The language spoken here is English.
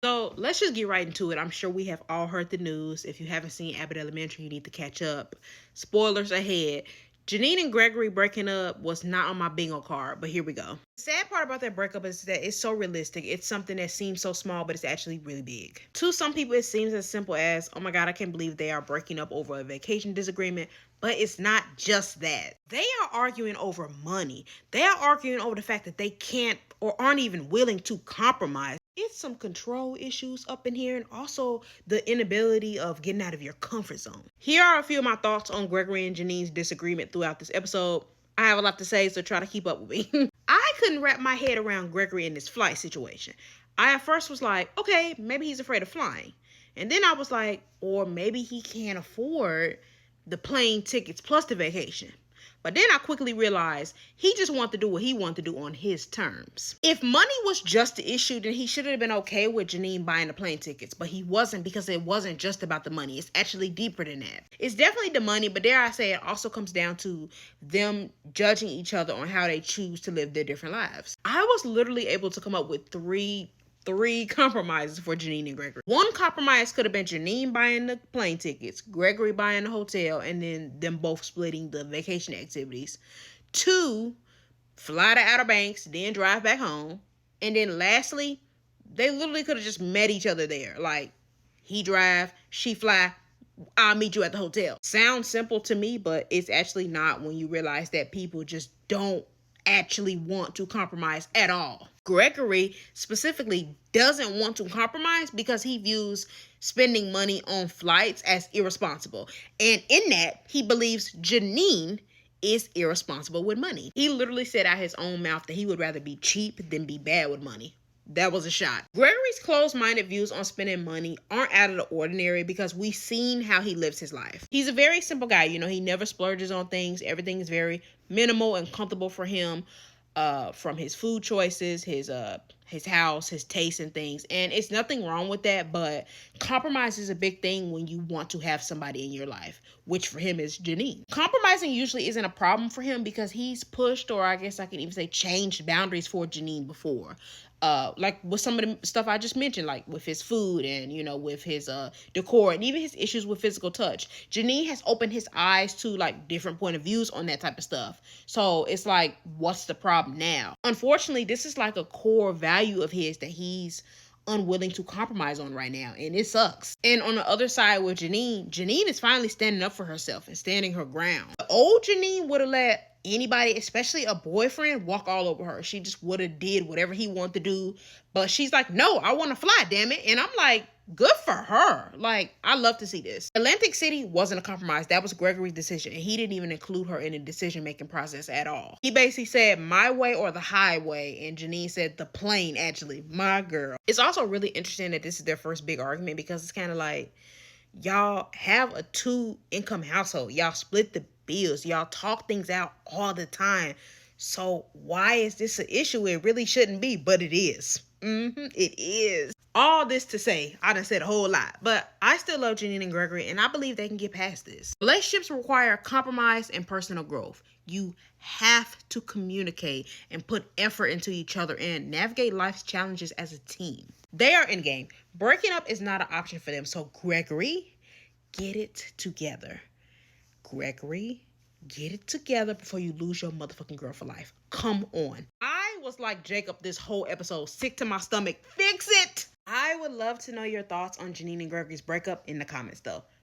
So let's just get right into it. I'm sure we have all heard the news. If you haven't seen Abbott Elementary, you need to catch up. Spoilers ahead. Janine and Gregory breaking up was not on my bingo card, but here we go. The sad part about that breakup is that it's so realistic. It's something that seems so small, but it's actually really big. To some people, it seems as simple as, oh my God, I can't believe they are breaking up over a vacation disagreement. But it's not just that. They are arguing over money. They are arguing over the fact that they can't or aren't even willing to compromise. It's some control issues up in here, and also the inability of getting out of your comfort zone. Here are a few of my thoughts on Gregory and Janine's disagreement throughout this episode. I have a lot to say, so try to keep up with me. I couldn't wrap my head around Gregory in this flight situation. I at first was like, okay, maybe he's afraid of flying. And then I was like, or maybe he can't afford the plane tickets plus the vacation. But then I quickly realized he just wanted to do what he wanted to do on his terms. If money was just the issue, then he should have been okay with Janine buying the plane tickets. But he wasn't, because it wasn't just about the money. It's actually deeper than that. It's definitely the money, but dare I say, it also comes down to them judging each other on how they choose to live their different lives. I was literally able to come up with three compromises for Janine and Gregory. One compromise could have been Janine buying the plane tickets, Gregory buying the hotel, and then them both splitting the vacation activities. Two, fly to Outer Banks, then drive back home. And then lastly, they literally could have just met each other there. Like, he drive, she fly, I'll meet you at the hotel. Sounds simple to me, but it's actually not when you realize that people just don't actually want to compromise at all. Gregory specifically doesn't want to compromise because he views spending money on flights as irresponsible. And in that, he believes Janine is irresponsible with money. He literally said out his own mouth that he would rather be cheap than be bad with money. That was a shot. Gregory's closed-minded views on spending money aren't out of the ordinary because we've seen how he lives his life. He's a very simple guy. He never splurges on things. Everything is very minimal and comfortable for him, from his food choices, his house, his taste and things. And it's nothing wrong with that, but compromise is a big thing when you want to have somebody in your life, which for him is Janine. Compromising usually isn't a problem for him because he's pushed, or I guess I can even say changed boundaries for Janine before. Like with some of the stuff I just mentioned, like with his food and, with his decor and even his issues with physical touch. Janine has opened his eyes to like different point of views on that type of stuff. So it's like, what's the problem now? Unfortunately, this is like a core value of his that he's unwilling to compromise on right now, and it sucks. And on the other side with Janine is finally standing up for herself and standing her ground. The old Janine would have let anybody, especially a boyfriend, walk all over her. She just would have did whatever he wanted to do, but she's like, no, I want to fly, damn it. And I'm like, good for her. Like, I love to see this. Atlantic City wasn't a compromise. That was Gregory's decision, and he didn't even include her in the decision-making process at all. He basically said, my way or the highway, and Janine said the plane, actually, my girl. It's also really interesting that this is their first big argument, because it's kind of like, y'all have a 2-income household. Y'all split the bills. Y'all talk things out all the time. So why is this an issue? It really shouldn't be, but it is. It is. All this to say, I done said a whole lot, but I still love Janine and Gregory, and I believe they can get past this. Relationships require compromise and personal growth. You have to communicate and put effort into each other and navigate life's challenges as a team. They are in game. Breaking up is not an option for them. So Gregory, get it together. Gregory, get it together before you lose your motherfucking girl for life. Come on. I was like Jacob this whole episode, sick to my stomach. Fix it. I would love to know your thoughts on Janine and Gregory's breakup in the comments though.